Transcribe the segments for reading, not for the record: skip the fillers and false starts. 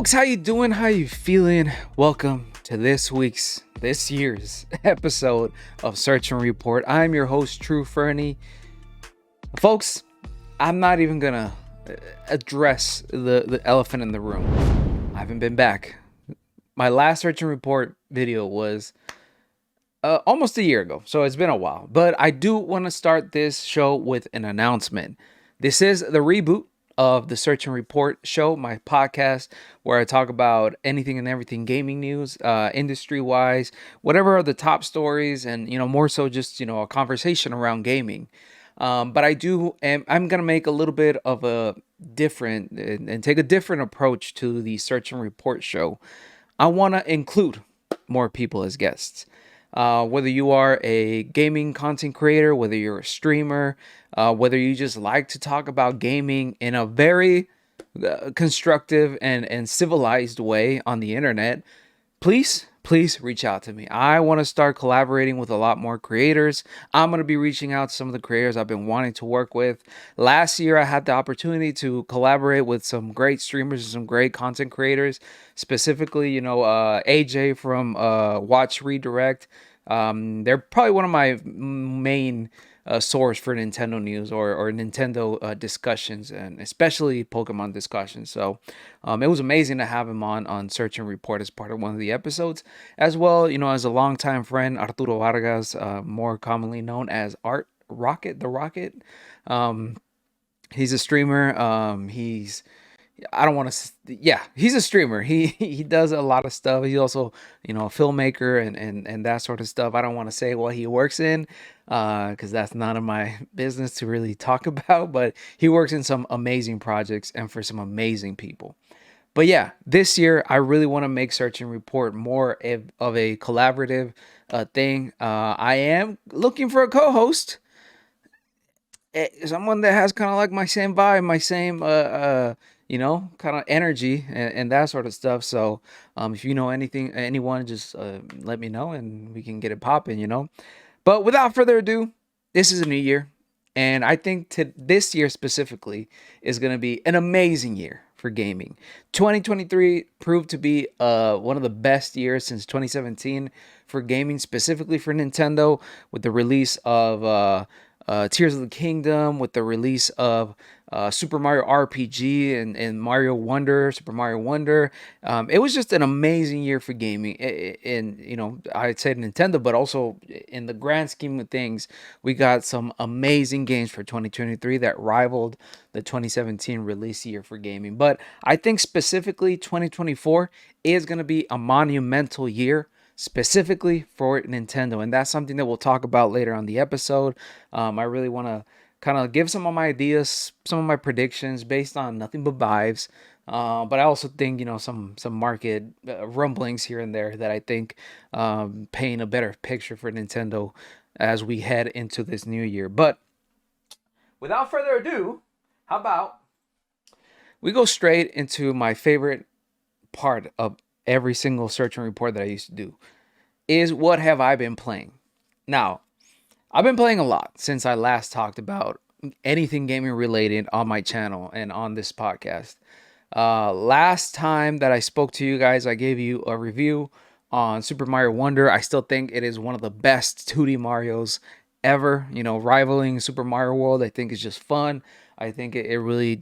Folks, how you doing? How you feeling? Welcome to this year's episode of Search and Report. I'm your host, True Fernie. Folks, I'm not even gonna address the elephant in the room. I haven't been back. My last Search and Report video was almost a year ago, so it's been a while. But I do want to start this show with an announcement. This is the reboot of the Search and Report show, my podcast, where I talk about anything and everything gaming news, industry-wise, whatever are the top stories, and more so just a conversation around gaming. But I'm gonna make a little bit of a different and take a different approach to the Search and Report show. I want to include more people as guests. Whether you are a gaming content creator, whether you're a streamer, whether you just like to talk about gaming in a very constructive and civilized way on the internet, please reach out to me. I want to start collaborating with a lot more creators. I'm going to be reaching out to some of the creators I've been wanting to work with. Last year, I had the opportunity to collaborate with some great streamers and some great content creators, specifically, AJ from Watch Redirect. They're probably one of my main source for Nintendo news or Nintendo discussions, and especially Pokemon discussions. So it was amazing to have him on Search and Report as part of one of the episodes, as well, as a longtime friend, Arturo Vargas, more commonly known as Art Rocket, the Rocket. He's a streamer. He's a streamer. He does a lot of stuff. He's also, a filmmaker and that sort of stuff. I don't want to say what he works in, because that's none of my business to really talk about, but he works in some amazing projects and for some amazing people. But yeah, this year I really want to make Search and Report more of a collaborative thing. I am looking for a co-host, someone that has kind of like my same vibe, my same kind of energy and that sort of stuff. So if you know anyone, just let me know and we can get it popping. But without further ado, this is a new year, and I think this year specifically is going to be an amazing year for gaming. 2023 proved to be one of the best years since 2017 for gaming, specifically for Nintendo, with the release of Tears of the Kingdom, with the release of Super Mario RPG and Super Mario Wonder. It was just an amazing year for gaming. I'd say Nintendo, but also in the grand scheme of things, we got some amazing games for 2023 that rivaled the 2017 release year for gaming. But I think specifically 2024 is going to be a monumental year, specifically for Nintendo, and that's something that we'll talk about later on the episode. I really want to kind of give some of my ideas, some of my predictions based on nothing but vibes, but I also think some market rumblings here and there that I think paint a better picture for Nintendo as we head into this new year. But without further ado, how about we go straight into my favorite part of every single Search and Report that I used to do, is what have I been playing? Now, I've been playing a lot since I last talked about anything gaming related on my channel and on this podcast. Last time that I spoke to you guys, I gave you a review on Super Mario Wonder. I still think it is one of the best 2D Marios ever, rivaling Super Mario World. I think it's just fun. I think it really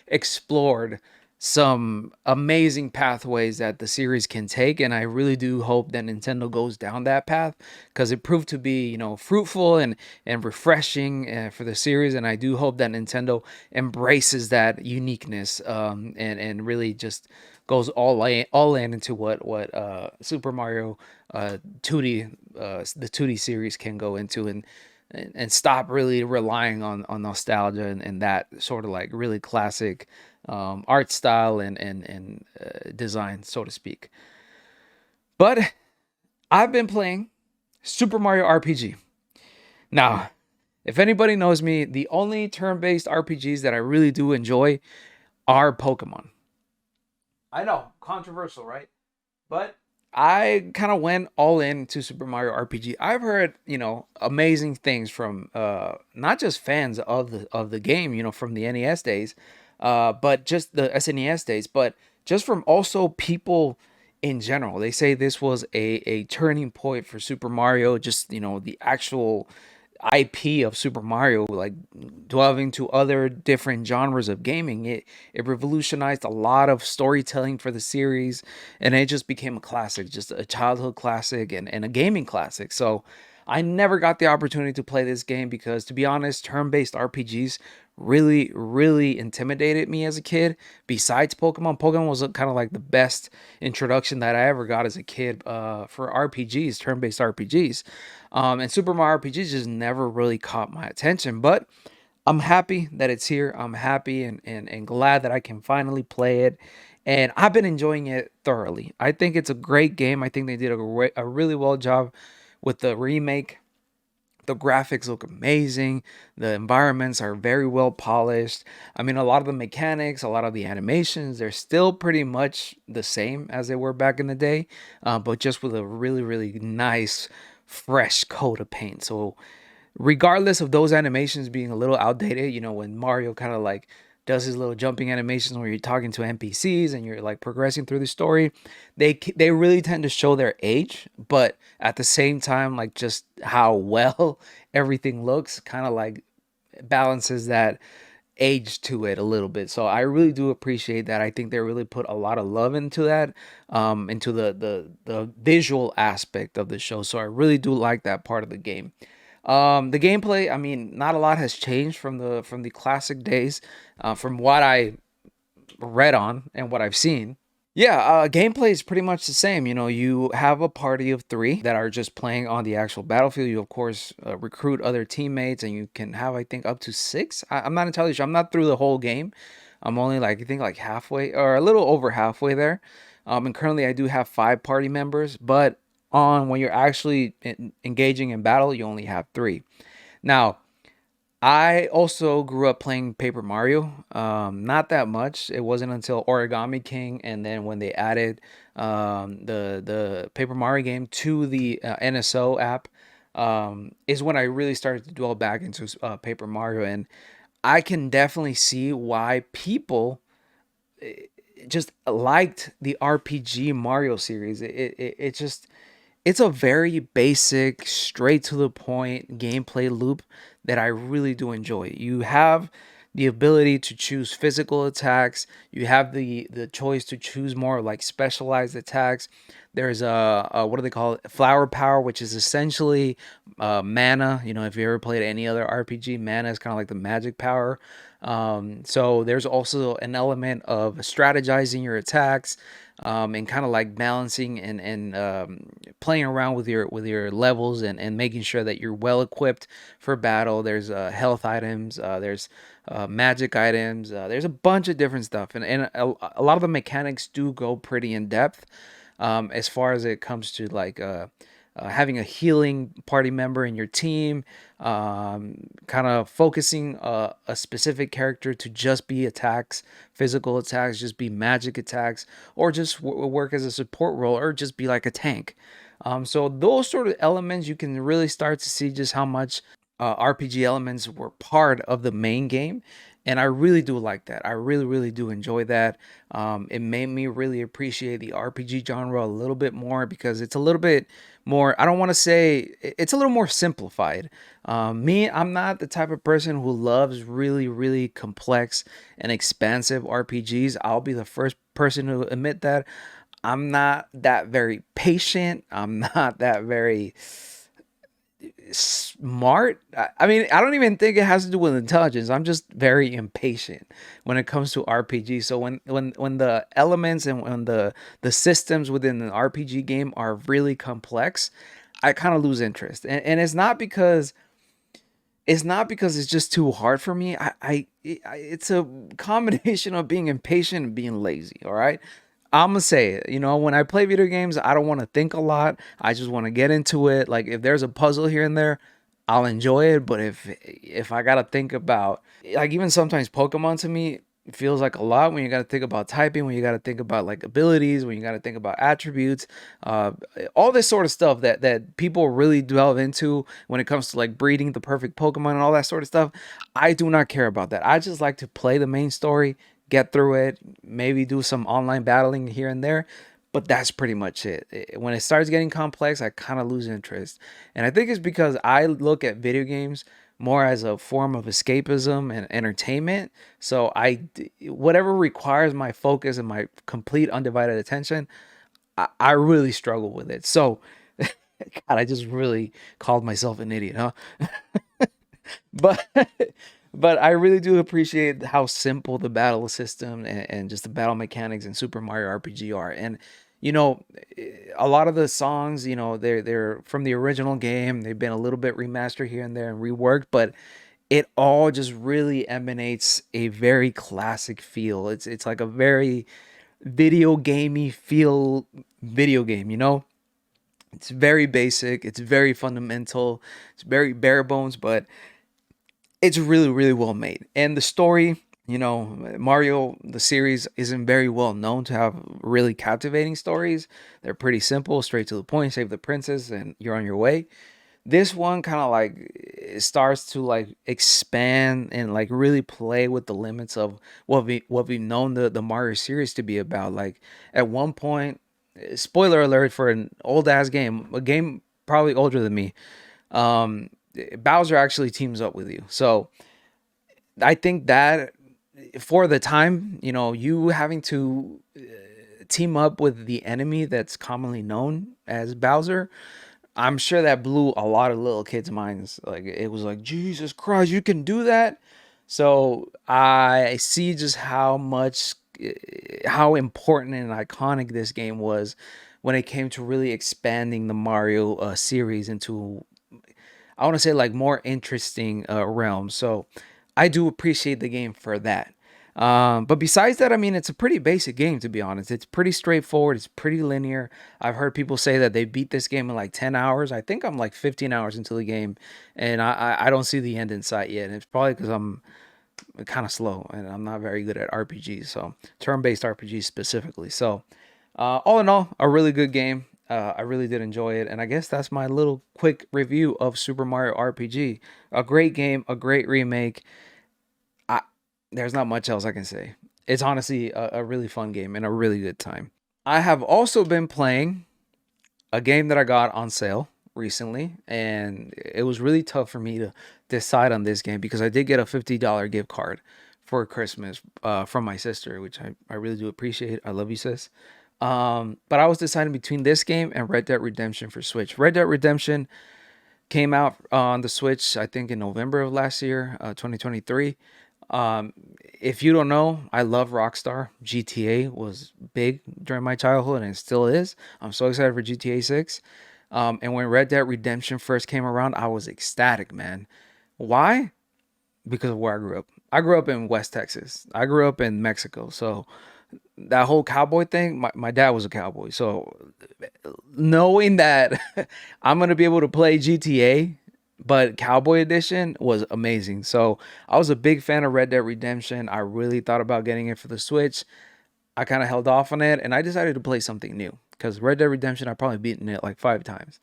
explored some amazing pathways that the series can take, and I really do hope that Nintendo goes down that path, because it proved to be fruitful and refreshing for the series, and I do hope that Nintendo embraces that uniqueness and really just goes all in into what Super Mario 2D the 2D series can go into, and stop really relying on nostalgia and that sort of like really classic art style and design, so to speak. But I've been playing Super Mario RPG. Now, if anybody knows me, the only turn-based RPGs that I really do enjoy are Pokemon. I know, controversial, right? But I kind of went all into Super Mario RPG. I've heard, amazing things from not just fans of the game, from the NES days, but just the SNES days, but just from also people in general. They say this was a turning point for Super Mario, just, the actual IP of Super Mario, like delving to other different genres of gaming. It revolutionized a lot of storytelling for the series, and it just became a classic, just a childhood classic and a gaming classic. So I never got the opportunity to play this game because, to be honest, turn-based RPGs really, really intimidated me as a kid. Besides Pokemon was kind of like the best introduction that I ever got as a kid, for RPGs, turn-based RPGs. And Super Mario RPGs just never really caught my attention. But I'm happy that it's here. I'm happy and glad that I can finally play it. And I've been enjoying it thoroughly. I think it's a great game. I think they did a really well job with the remake. The graphics look amazing. The environments are very well polished. I mean, a lot of the mechanics, a lot of the animations, they're still pretty much the same as they were back in the day, but just with a really, really nice, fresh coat of paint. So regardless of those animations being a little outdated, when Mario kind of like does his little jumping animations where you're talking to NPCs and you're like progressing through the story, they really tend to show their age, but at the same time, like just how well everything looks, kind of like balances that age to it a little bit. So I really do appreciate that. I think they really put a lot of love into that, into the visual aspect of the show. So I really do like that part of the game. The gameplay, I mean, not a lot has changed from the classic days, from what I read on and what I've seen. Yeah, gameplay is pretty much the same. You have a party of three that are just playing on the actual battlefield. You, of course, recruit other teammates, and you can have, I think, up to six. I'm not entirely sure. I'm not through the whole game. I'm only like, I think, like halfway or a little over halfway there. And currently, I do have five party members, but on when you're actually engaging in battle, you only have three. Now, I also grew up playing Paper Mario. Not that much. It wasn't until Origami King, and then when they added, the Paper Mario game to the NSO app, is when I really started to dwell back into Paper Mario, and I can definitely see why people just liked the RPG Mario series. It just it's a very basic, straight to the point gameplay loop that I really do enjoy. You have the ability to choose physical attacks. You have the choice to choose more like specialized attacks. There's a what do they call it? Flower power, which is essentially mana. If you ever played any other RPG, mana is kind of like the magic power. So there's also an element of strategizing your attacks, and kind of like balancing and playing around with your levels and making sure that you're well equipped for battle. There's health items, there's magic items, there's a bunch of different stuff, and a lot of the mechanics do go pretty in depth, as far as it comes to like having a healing party member in your team, kind of focusing a specific character to just be attacks, physical attacks, just be magic attacks, or just work as a support role, or just be like a tank. So those sort of elements, you can really start to see just how much RPG elements were part of the main game. And I really do like that. I really, really do enjoy that. It made me really appreciate the RPG genre a little bit more because it's a little bit more, I don't want to say, it's a little more simplified. Me, I'm not the type of person who loves really, really complex and expansive RPGs. I'll be the first person to admit that. I'm not that very patient. I'm not that very smart. I mean, I don't even think it has to do with intelligence. I'm just very impatient when it comes to RPG. So when the elements and when the systems within an RPG game are really complex, I kind of lose interest. And it's not because it's just too hard for me. It's a combination of being impatient and being lazy. All right. I'm gonna say it. When I play video games, I don't want to think a lot. I just want to get into it. Like if there's a puzzle here and there, I'll enjoy it. But if I gotta think about, like, even sometimes Pokemon to me, it feels like a lot when you got to think about typing, when you got to think about like abilities, when you got to think about attributes, uh, all this sort of stuff that people really delve into when it comes to like breeding the perfect Pokemon and all that sort of stuff. I do not care about that. I just like to play the main story, get through it, maybe do some online battling here and there. But that's pretty much it. When it starts getting complex, I kind of lose interest. And I think it's because I look at video games more as a form of escapism and entertainment. So whatever requires my focus and my complete undivided attention, I really struggle with it. So, God, I just really called myself an idiot, huh? But but I really do appreciate how simple the battle system and just the battle mechanics in Super Mario RPG are. And you know, a lot of the songs, they're from the original game. They've been a little bit remastered here and there and reworked, but it all just really emanates a very classic feel. It's like a very video gamey feel video game, you know? It's very basic, it's very fundamental, it's very bare bones, but it's really, really well made. And the story, Mario, the series, isn't very well known to have really captivating stories. They're pretty simple, straight to the point, save the princess, and you're on your way. This one kind of like it starts to like expand and like really play with the limits of what we've known the Mario series to be about. Like at one point, spoiler alert for an old ass game, a game probably older than me. Um, Bowser actually teams up with you, so I think that for the time, you having to team up with the enemy that's commonly known as Bowser, I'm sure that blew a lot of little kids' minds. Like it was like, Jesus Christ, you can do that. So I see just how important and iconic this game was when it came to really expanding the Mario series into, I want to say, like more interesting realms. So I do appreciate the game for that. But besides that, I mean, it's a pretty basic game, to be honest. It's pretty straightforward. It's pretty linear. I've heard people say that they beat this game in like 10 hours. I think I'm like 15 hours into the game, and I don't see the end in sight yet. And it's probably because I'm kind of slow and I'm not very good at RPGs, so turn-based RPGs specifically. So, all in all, a really good game. I really did enjoy it, and I guess that's my little quick review of Super Mario RPG. A great game, a great remake. I, there's not much else I can say. It's honestly a really fun game and a really good time. I have also been playing a game that I got on sale recently, and it was really tough for me to decide on this game because I did get a $50 gift card for Christmas from my sister, which I really do appreciate. I love you, sis. But I was deciding between this game and Red Dead Redemption for Switch. Red Dead Redemption came out on the Switch, I think, in November of last year, 2023. Um, if you don't know, I love Rockstar. GTA was big during my childhood and it still is. I'm so excited for GTA 6. And when Red Dead Redemption first came around, I was ecstatic, man. Why? Because of where I grew up. I grew up in West Texas. I grew up in Mexico. So that whole cowboy thing, my dad was a cowboy. So knowing that I'm going to be able to play GTA, but Cowboy Edition was amazing. So I was a big fan of Red Dead Redemption. I really thought about getting it for the Switch. I kind of held off on it and I decided to play something new because Red Dead Redemption, I've probably beaten it like 5 times.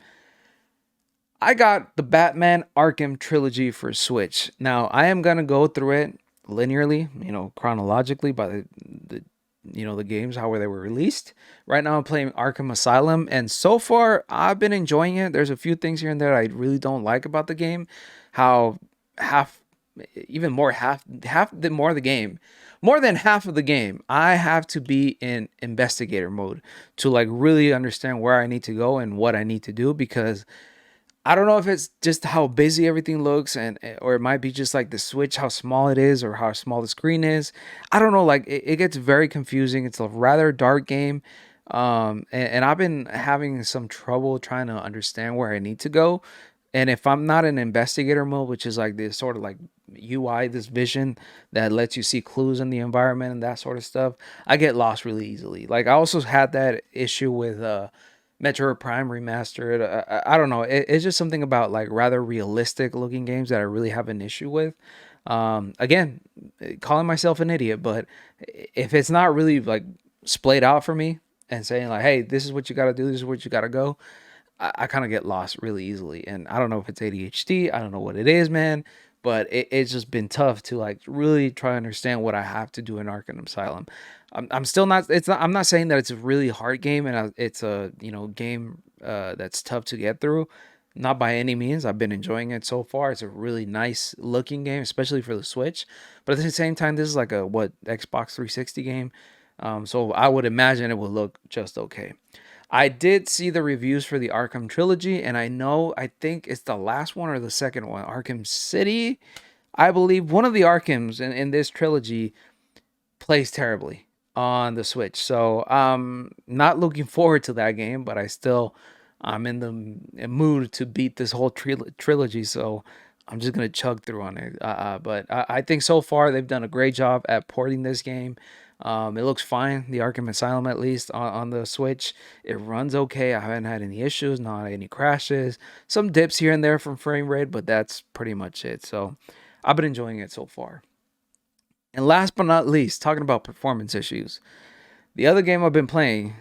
I got the Batman Arkham trilogy for Switch. Now I am gonna go through it linearly, chronologically by the games how they were released. Right now I'm playing Arkham Asylum, and so far I've been enjoying it. There's a few things here and there I really don't like about the game. How half, even more half the more of the game, more than half of the game, I have to be in investigator mode to like really understand where I need to go and what I need to do because I don't know if it's just how busy everything looks and or it might be just like the Switch, how small it is or how small the screen is. I don't know, like it gets very confusing. It's a rather dark game. And I've been having some trouble trying to understand where I need to go. And if I'm not in investigator mode, which is like this sort of like UI, this vision that lets you see clues in the environment and that sort of stuff, I get lost really easily. Like I also had that issue with Metro Prime Remastered. I don't know. It's just something about like rather realistic looking games that I really have an issue with. Again, calling myself an idiot, but if it's not really like splayed out for me and saying like, hey, this is what you got to do, this is what you got to go, I kind of get lost really easily. And I don't know if it's ADHD, I don't know what it is, man, but it's just been tough to like really try to understand what I have to do in Arkham Asylum. I'm still not, it's not, I'm not saying that it's a really hard game and it's a, game that's tough to get through. Not by any means. I've been enjoying it so far. It's a really nice looking game, especially for the Switch. But at the same time, this is like a Xbox 360 game. So I would imagine it will look just okay. I did see the reviews for the Arkham trilogy, and I think it's the last one or the second one, Arkham City. I believe one of the Arkhams in this trilogy plays terribly on the Switch. So I'm not looking forward to that game, but I'm in the mood to beat this whole trilogy. So I'm just gonna chug through on it. But I think so far they've done a great job at porting this game. It looks fine, the Arkham Asylum at least on the Switch. It runs okay. I haven't had any issues, not any crashes. Some dips here and there from frame rate, but that's pretty much it. So I've been enjoying it so far. And last but not least, talking about performance issues, the other game I've been playing,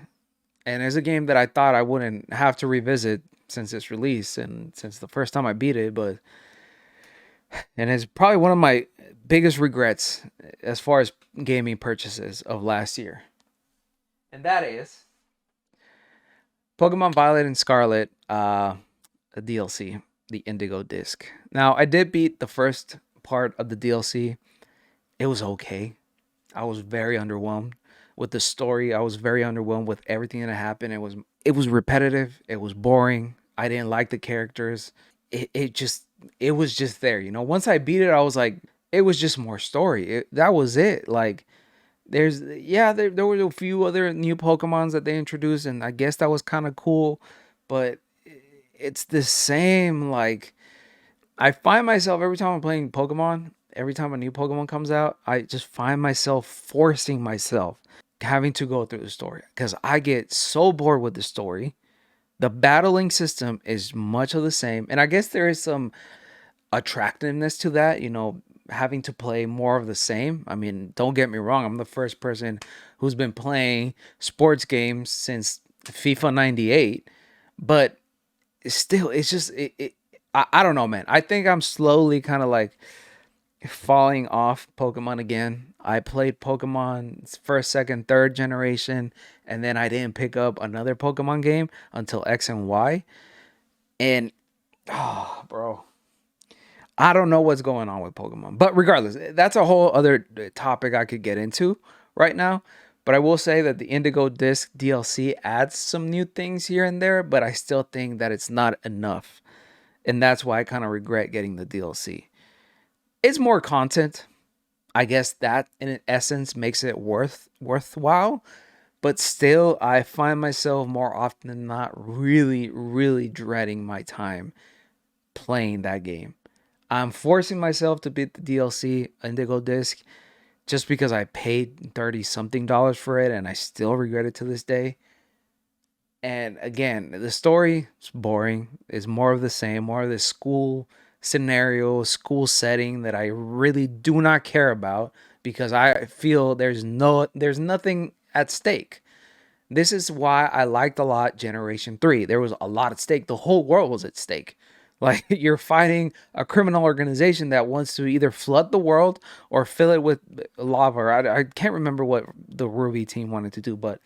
and it's a game that I thought I wouldn't have to revisit since its release and since the first time I beat it, and it's probably one of my biggest regrets as far as gaming purchases of last year. And that is Pokemon Violet and Scarlet, the DLC, the Indigo Disc. Now, I did beat the first part of the DLC. It was okay. I was very underwhelmed with the story. I was very underwhelmed with everything that happened. It was repetitive. It was boring. I didn't like the characters. It was just there. Once I beat it, I was like, it was just more story. That was it. Like there were a few other new Pokemons that they introduced, and I guess that was kind of cool, but it's the same. Like I find myself every time I'm playing Pokemon, every time a new Pokemon comes out, I just find myself forcing myself having to go through the story because I get so bored with the story. The battling system is much of the same, and I guess there is some attractiveness to that, having to play more of the same. I mean, don't get me wrong, I'm the first person who's been playing sports games since FIFA 98, but still, it's just, I don't know, man. I think I'm slowly kind of like falling off Pokemon again. I played Pokemon first, second, third generation, and then I didn't pick up another Pokemon game until X and Y. And, oh, bro, I don't know what's going on with Pokemon. But regardless, that's a whole other topic I could get into right now. But I will say that the Indigo Disc DLC adds some new things here and there, but I still think that it's not enough. And that's why I kind of regret getting the DLC. It's more content. I guess that in essence makes it worthwhile. But still, I find myself more often than not really, really dreading my time playing that game. I'm forcing myself to beat the DLC Indigo Disc just because I paid 30 something dollars for it and I still regret it to this day. And again, the story is boring. It's more of the same, more of this school scenario, school setting that I really do not care about because I feel there's nothing at stake. This is why I liked a lot Generation 3. There was a lot at stake. The whole world was at stake. Like you're fighting a criminal organization that wants to either flood the world or fill it with lava. I can't remember what the Ruby team wanted to do, but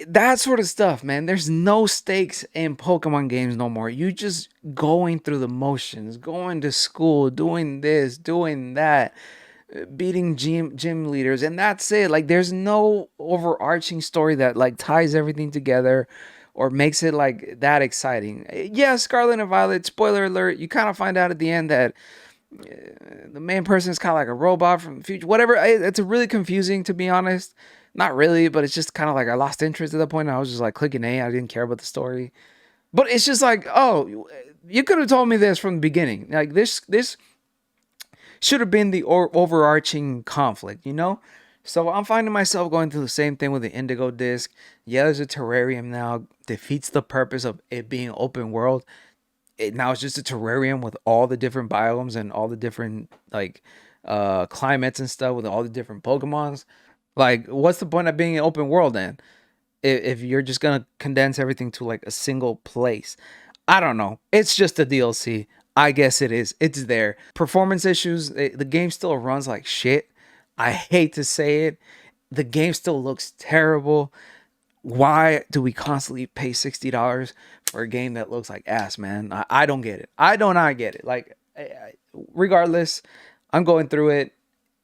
that sort of stuff, man. There's no stakes in Pokemon games no more. You just going through the motions, going to school, doing this, doing that, beating gym leaders, and that's it. Like there's no overarching story that like ties everything together or makes it like that exciting. Yeah, Scarlet and Violet, spoiler alert, you kind of find out at the end that the main person is kind of like a robot from the future. Whatever. It's really confusing to be honest. Not really, but it's just kind of like I lost interest at that point. I was just like clicking A. I didn't care about the story. But it's just like, oh, you could have told me this from the beginning. Like this should have been the overarching conflict. So I'm finding myself going through the same thing with the Indigo Disc. Yeah, there's a terrarium now. Defeats the purpose of it being open world. now it's just a terrarium with all the different biomes and all the different like climates and stuff with all the different Pokemons. Like, what's the point of being an open world then? If you're just gonna condense everything to like a single place. I don't know. It's just a DLC. I guess it is. It's there. Performance issues. The game still runs like shit. I hate to say it. The game still looks terrible. Why do we constantly pay $60 for a game that looks like ass, man? I don't get it. I do not get it. Like, regardless, I'm going through it.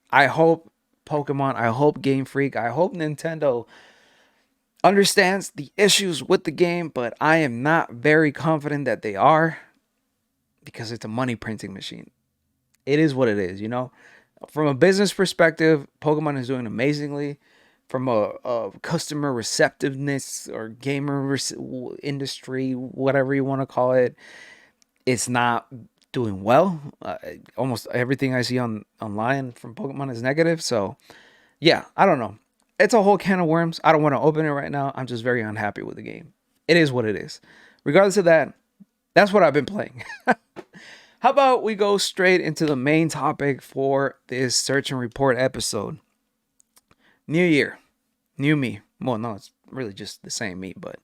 I hope Pokemon, I hope Game Freak, I hope Nintendo understands the issues with the game, but I am not very confident that they are, because it's a money printing machine. It is what it is, you know? From a business perspective, Pokemon is doing amazingly. From a customer receptiveness or industry, whatever you want to call it, it's not doing well. Almost everything I see online from Pokemon is negative. So, yeah, I don't know. It's a whole can of worms. I don't want to open it right now. I'm just very unhappy with the game. It is what it is. Regardless of that, that's what I've been playing. How about we go straight into the main topic for this search and report episode? New year, new me. Well, no, it's really just the same me, but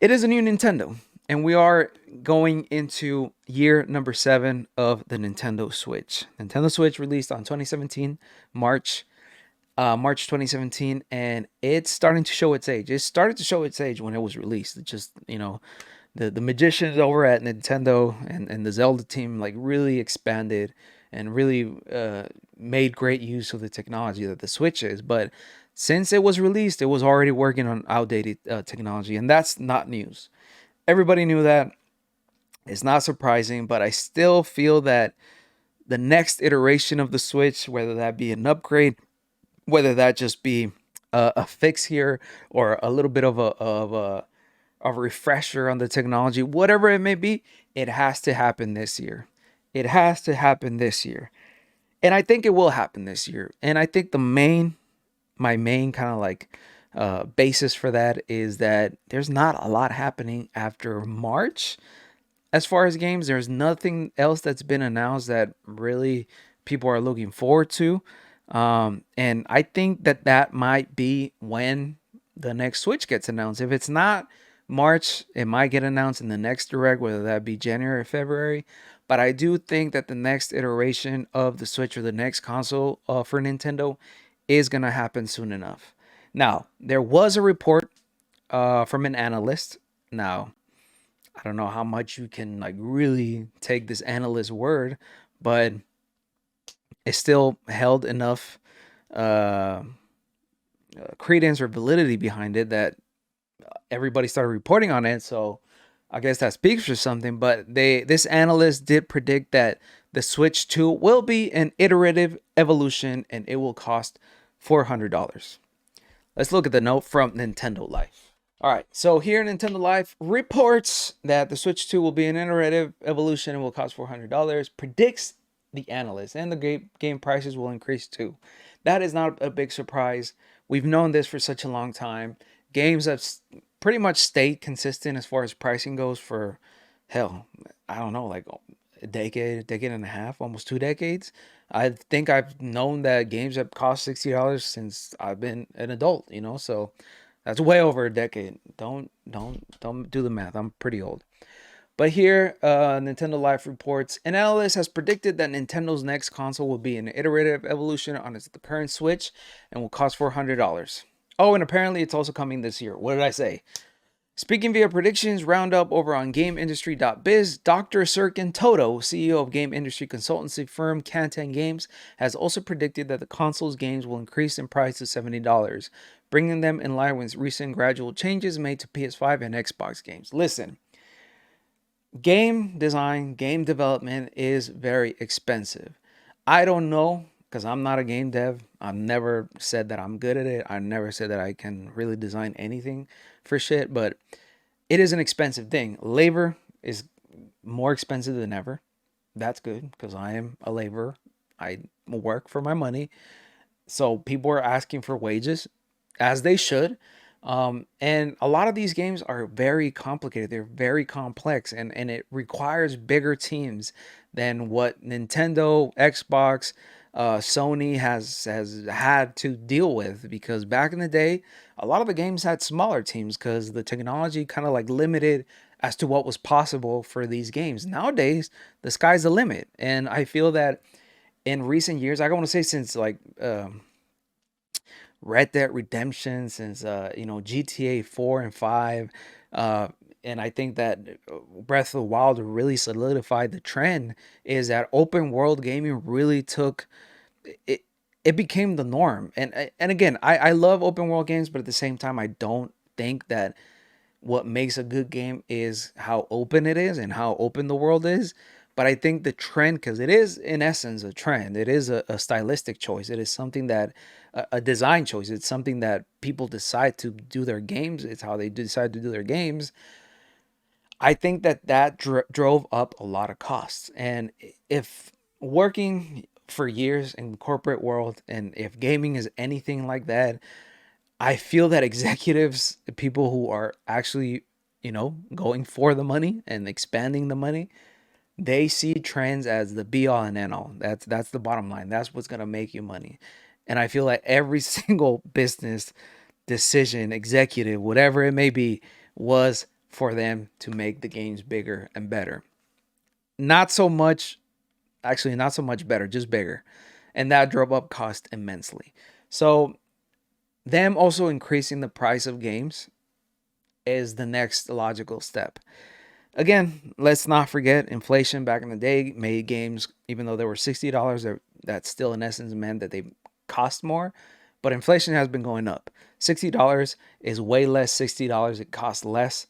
it is a new Nintendo. And we are going into year number 7 of the Nintendo Switch. Nintendo Switch released on 2017, March 2017, and it's starting to show its age. It started to show its age when it was released. It just, the magicians over at Nintendo and the Zelda team like really expanded and really made great use of the technology that the Switch is. But since it was released, it was already working on outdated technology, and that's not news. Everybody knew that. It's not surprising, but I still feel that the next iteration of the Switch, whether that be an upgrade, whether that just be a fix here or a little bit of a refresher on the technology, whatever it may be, it has to happen this year. It has to happen this year. And I think it will happen this year. And I think my main kind of like basis for that is that there's not a lot happening after March. As far as games, there's nothing else that's been announced that really people are looking forward to. And I think that might be when the next Switch gets announced. If it's not March, it might get announced in the next direct, whether that be January or February. But I do think that the next iteration of the Switch or the next console for Nintendo is going to happen soon enough. Now, there was a report from an analyst. Now, I don't know how much you can like really take this analyst's word, but it still held enough uh, credence or validity behind it that everybody started reporting on it. So I guess that speaks for something. But this analyst did predict that the Switch 2 will be an iterative evolution and it will cost $400. Let's look at the note from Nintendo Life. All right, so here Nintendo Life reports that the Switch 2 will be an iterative evolution and will cost $400. Predicts the analyst, and the game prices will increase too. That is not a big surprise. We've known this for such a long time. Games have pretty much stayed consistent as far as pricing goes for, hell, I don't know, like a decade and a half, almost 2 decades. I think I've known that games have cost $60 since I've been an adult, so that's way over a decade. Don't do the math. I'm pretty old. But here, Nintendo Life reports, an analyst has predicted that Nintendo's next console will be an iterative evolution on the current Switch and will cost $400. Oh, and apparently it's also coming this year. What did I say? Speaking via predictions roundup over on GameIndustry.biz, Dr. Serkin Toto, CEO of game industry consultancy firm Kantan Games, has also predicted that the console's games will increase in price to $70, bringing them in line with recent gradual changes made to PS5 and Xbox games. Listen, game design, game development is very expensive. I don't know, because I'm not a game dev. I've never said that I'm good at it. I never said that I can really design anything for shit, but it is an expensive thing. Labor is more expensive than ever. That's good, because I am a laborer. I work for my money. So people are asking for wages, as they should. And a lot of these games are very complicated. They're very complex, and it requires bigger teams than what Nintendo, Xbox, Sony has had to deal with. Because back in the day, a lot of the games had smaller teams because the technology kind of like limited as to what was possible for these games. Nowadays, the sky's the limit, and I feel that in recent years, I want to say since like Red Dead Redemption, since GTA 4 and 5, uh, and I think that Breath of the Wild really solidified the trend. Is that open world gaming really took it? It became the norm, and again, I love open world games, but at the same time, I don't think that what makes a good game is how open it is and how open the world is. But I think the trend, because it is in essence a trend, it is a stylistic choice. It is something that a design choice. It's something that people decide to do their games. It's how they decide to do their games. I think that drove up a lot of costs. And if working for years in corporate world, and if gaming is anything like that, I feel that executives, the people who are actually, going for the money and expanding the money, they see trends as the be all and end all. That's the bottom line. That's what's gonna make you money. And I feel like every single business decision, executive, whatever it may be, was for them to make the games bigger and better. Not so much, actually, not so much better, just bigger. And that drove up cost immensely. So them also increasing the price of games is the next logical step. Again, let's not forget inflation back in the day made games, even though they were $60, that still in essence meant that they cost more. But inflation has been going up. $60 is way less $60. It costs less.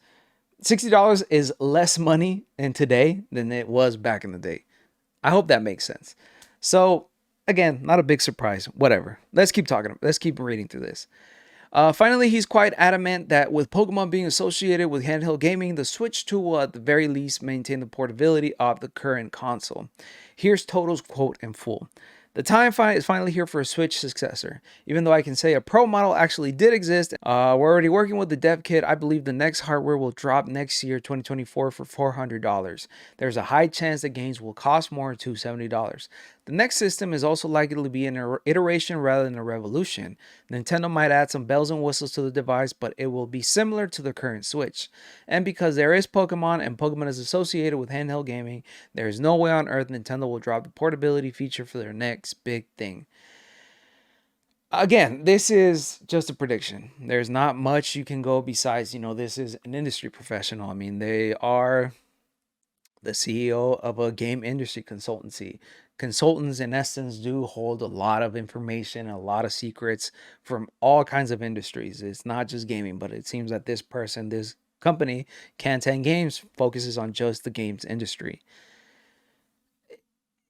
$60 is less money in today than it was back in the day. I hope that makes sense. So again, not a big surprise. Whatever. Let's keep talking. Let's keep reading through this. Finally, he's quite adamant that with Pokemon being associated with handheld gaming, the Switch 2 will at the very least maintain the portability of the current console. Here's Toto's quote in full. The time is finally here for a Switch successor. Even though I can say a Pro model actually did exist, we're already working with the dev kit. I believe the next hardware will drop next year, 2024, for $400. There's a high chance that games will cost more to $70. The next system is also likely to be an iteration rather than a revolution. Nintendo might add some bells and whistles to the device, but it will be similar to the current Switch. And because there is Pokemon and Pokemon is associated with handheld gaming, there is no way on earth Nintendo will drop the portability feature for their next big thing. Again, this is just a prediction. There's not much you can go besides, this is an industry professional. I mean, they are the CEO of a game industry consultancy. Consultants, in essence, do hold a lot of information, a lot of secrets from all kinds of industries. It's not just gaming, but it seems that this person, this company, Can10 Games, focuses on just the games industry.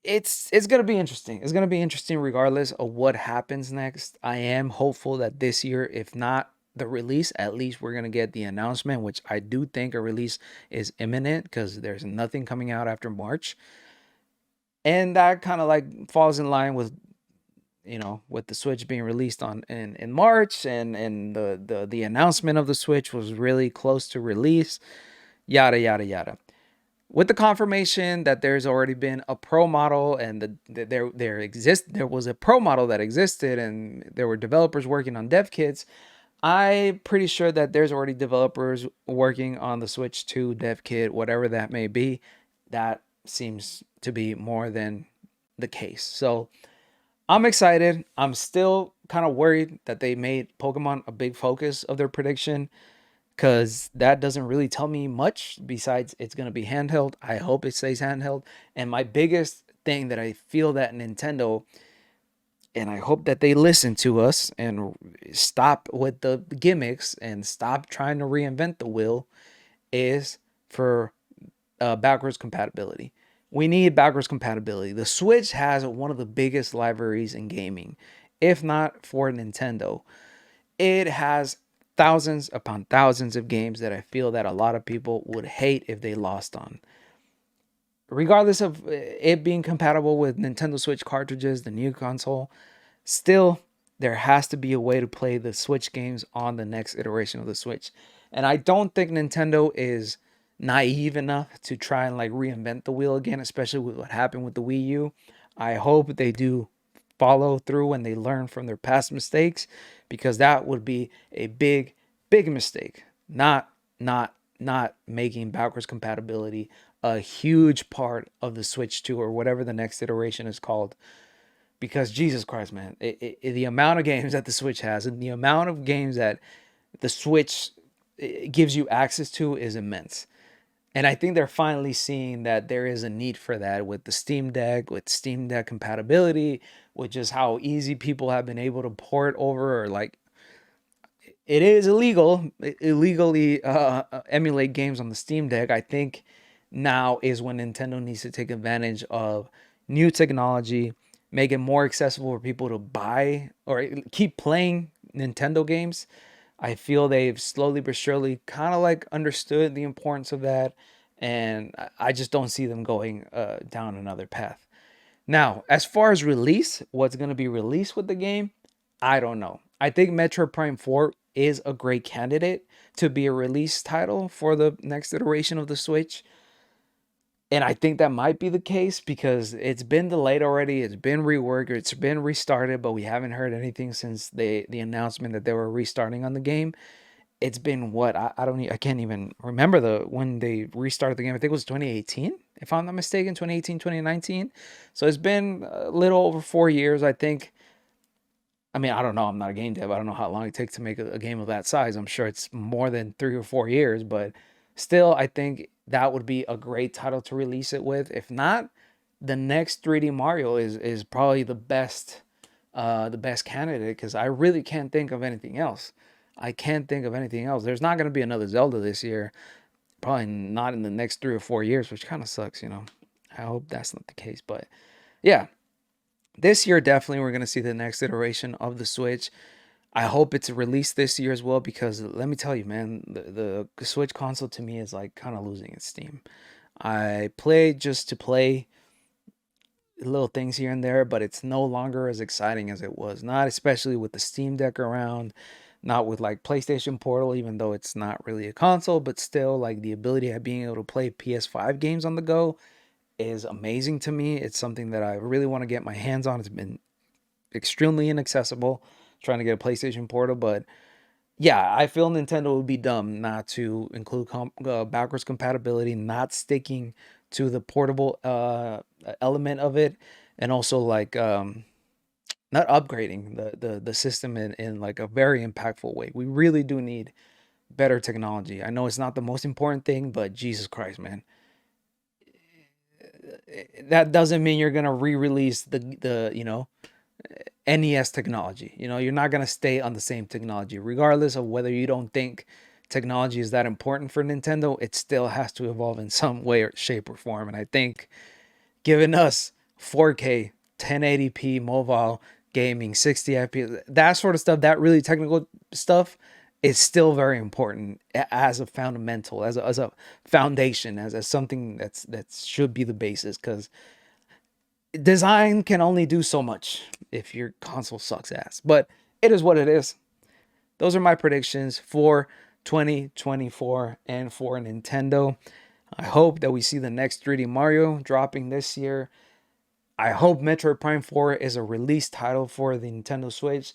It's gonna be interesting. It's gonna be interesting regardless of what happens next. I am hopeful that this year, if not the release, at least we're gonna get the announcement, which I do think a release is imminent because there's nothing coming out after March. And that kind of like falls in line with with the Switch being released in March, and the announcement of the Switch was really close to release, yada yada yada. With the confirmation that there's already been a Pro model, and there was a Pro model that existed, and there were developers working on dev kits, I'm pretty sure that there's already developers working on the Switch 2 dev kit, whatever that may be. That seems to be more than the case. So I'm excited. I'm still kind of worried that they made Pokemon a big focus of their prediction, because that doesn't really tell me much besides it's going to be handheld. I hope it stays handheld. And my biggest thing that I feel that Nintendo, and I hope that they listen to us and stop with the gimmicks and stop trying to reinvent the wheel, is for backwards compatibility. We need backwards compatibility. The Switch has one of the biggest libraries in gaming, if not for Nintendo. It has thousands upon thousands of games that I feel that a lot of people would hate if they lost on. Regardless of it being compatible with Nintendo Switch cartridges, the new console, still there has to be a way to play the Switch games on the next iteration of the Switch. And I don't think Nintendo is naive enough to try and like reinvent the wheel again, especially with what happened with the Wii U. I hope they do follow through and they learn from their past mistakes, because that would be a big mistake. Not making backwards compatibility a huge part of the Switch 2 or whatever the next iteration is called. Because Jesus Christ, man, the amount of games that the Switch has and the amount of games that the Switch gives you access to is immense. And I think they're finally seeing that there is a need for that with the Steam Deck, with Steam Deck compatibility, with just how easy people have been able to port over, or like it is illegal, illegally emulate games on the Steam Deck. I think now is when Nintendo needs to take advantage of new technology, make it more accessible for people to buy or keep playing Nintendo games. I feel they've slowly but surely kind of like understood the importance of that, and I just don't see them going down another path. Now, as far as release, what's going to be released with the game, I don't know. I think Metroid Prime 4 is a great candidate to be a release title for the next iteration of the Switch. And I think that might be the case because it's been delayed already. It's been reworked. It's been restarted, but we haven't heard anything since the announcement that they were restarting on the game. It's been what I can't even remember when they restarted the game. I think it was 2018, if I'm not mistaken, 2018, 2019. So it's been a little over 4 years, I think. I mean, I don't know. I'm not a game dev. I don't know how long it takes to make a game of that size. I'm sure it's more than 3 or 4 years, but still, I think that would be a great title to release it with. If not, the next 3D Mario is probably the best candidate, because I really can't think of anything else. I can't think of anything else. There's not going to be another Zelda this year. Probably not in the next 3 or 4 years, which kind of sucks, you know. I hope that's not the case, but yeah, this year definitely we're going to see the next iteration of the Switch. I hope it's released this year as well, because let me tell you, man, the Switch console to me is like kind of losing its steam. I play just to play little things here and there, but it's no longer as exciting as it was. Not especially with the Steam Deck around, not with like PlayStation Portal, even though it's not really a console, but still like the ability of being able to play PS5 games on the go is amazing to me. It's something that I really want to get my hands on. It's been extremely inaccessible trying to get a PlayStation Portal, but yeah, I feel Nintendo would be dumb not to include backwards compatibility, not sticking to the portable element of it, and also like not upgrading the system in like a very impactful way. We really do need better technology. I know it's not the most important thing, but Jesus Christ, man, that doesn't mean you're gonna re-release the NES technology. You know, you're not gonna stay on the same technology, regardless of whether you don't think technology is that important for Nintendo. It still has to evolve in some way or shape or form. And I think giving us 4K, 1080p mobile gaming, 60 FPS, that sort of stuff, that really technical stuff is still very important as a fundamental, as a foundation, as something that should be the basis, because design can only do so much if your console sucks ass. But it is what it is. Those are my predictions for 2024 and for Nintendo. I hope that we see the next 3D Mario dropping this year. I hope Metroid Prime 4 is a release title for the Nintendo Switch.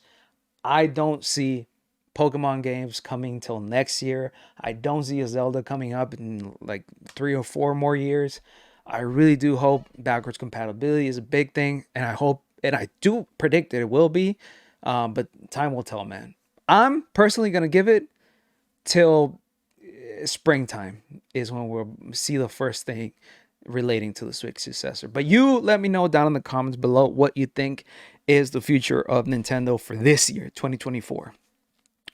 I don't see Pokemon games coming till next year. I don't see a Zelda coming up in like 3 or 4 more years. I really do hope backwards compatibility is a big thing, and I hope, and I do predict that it will be, but time will tell, man. I'm personally gonna give it till springtime is when we'll see the first thing relating to the Switch successor. But you let me know down in the comments below what you think is the future of Nintendo for this year, 2024.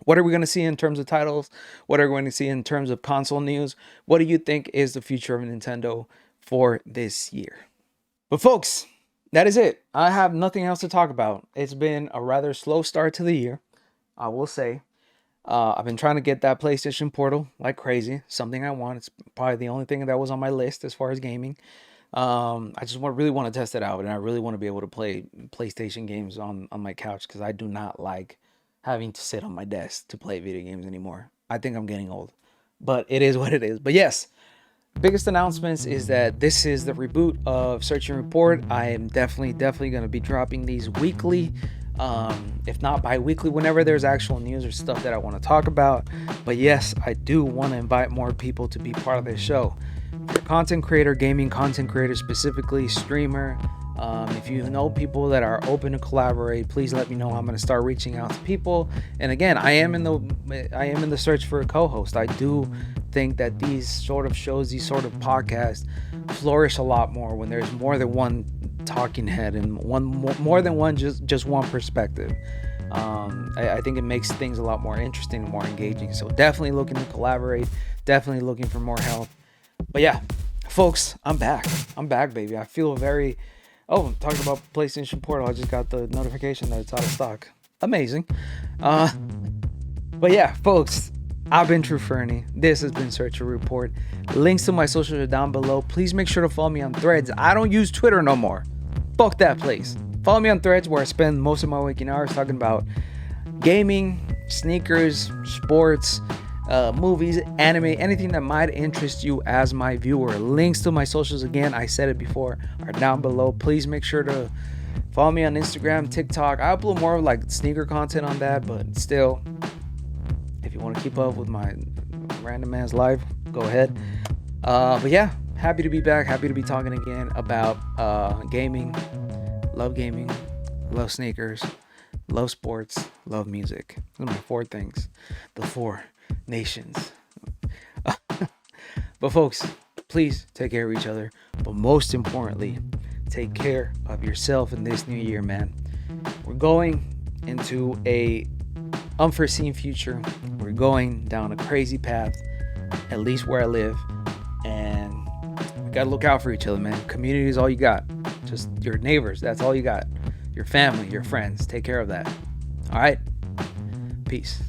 What are we going to see in terms of titles? What are we going to see in terms of console news? What do you think is the future of Nintendo for this year? But folks, that is it. I have nothing else to talk about. It's been a rather slow start to the year, I will say. I've been trying to get that PlayStation Portal like crazy. Something I want. It's probably the only thing that was on my list as far as gaming. I just really want to test it out, and I really want to be able to play PlayStation games on my couch because I do not like having to sit on my desk to play video games anymore. I think I'm getting old, but it is what it is. But yes, biggest announcements is that this is the reboot of Search and Report. I am definitely going to be dropping these weekly, if not bi-weekly, whenever there's actual news or stuff that I want to talk about. But yes, I do want to invite more people to be part of this show. If you're a content creator, gaming content creator specifically, streamer, if you know people that are open to collaborate, please let me know. I'm going to start reaching out to people. And again, I am in the search for a co-host. I do think that these sort of shows, these sort of podcasts, flourish a lot more when there's more than one talking head and more than one just one perspective. I think it makes things a lot more interesting and more engaging. So definitely looking to collaborate. Definitely looking for more help. But yeah, folks, I'm back, baby. I feel very... Oh, talking about PlayStation Portal, I just got the notification that it's out of stock. Amazing. But yeah, folks, I've been True Fernie. This has been Search and Report. Links to my socials are down below. Please make sure to follow me on Threads. I don't use Twitter no more. Fuck that place. Follow me on Threads, where I spend most of my waking hours talking about gaming, sneakers, sports, movies, anime, anything that might interest you as my viewer. Links to my socials, again, I said it before, are down below. Please make sure to follow me on Instagram, TikTok. I upload more of like sneaker content on that, but still, if you want to keep up with my random man's life, go ahead. But yeah, happy to be back. Happy to be talking again about gaming. Love sneakers, love sports, love music. Those are my 4 things. The 4 nations. But folks, please take care of each other, but most importantly, take care of yourself in this new year, man. We're going into a unforeseen future. We're going down a crazy path, at least where I live, and we gotta look out for each other, man. Community is all you got. Just your neighbors, that's all you got. Your family, your friends, take care of that. All right, peace.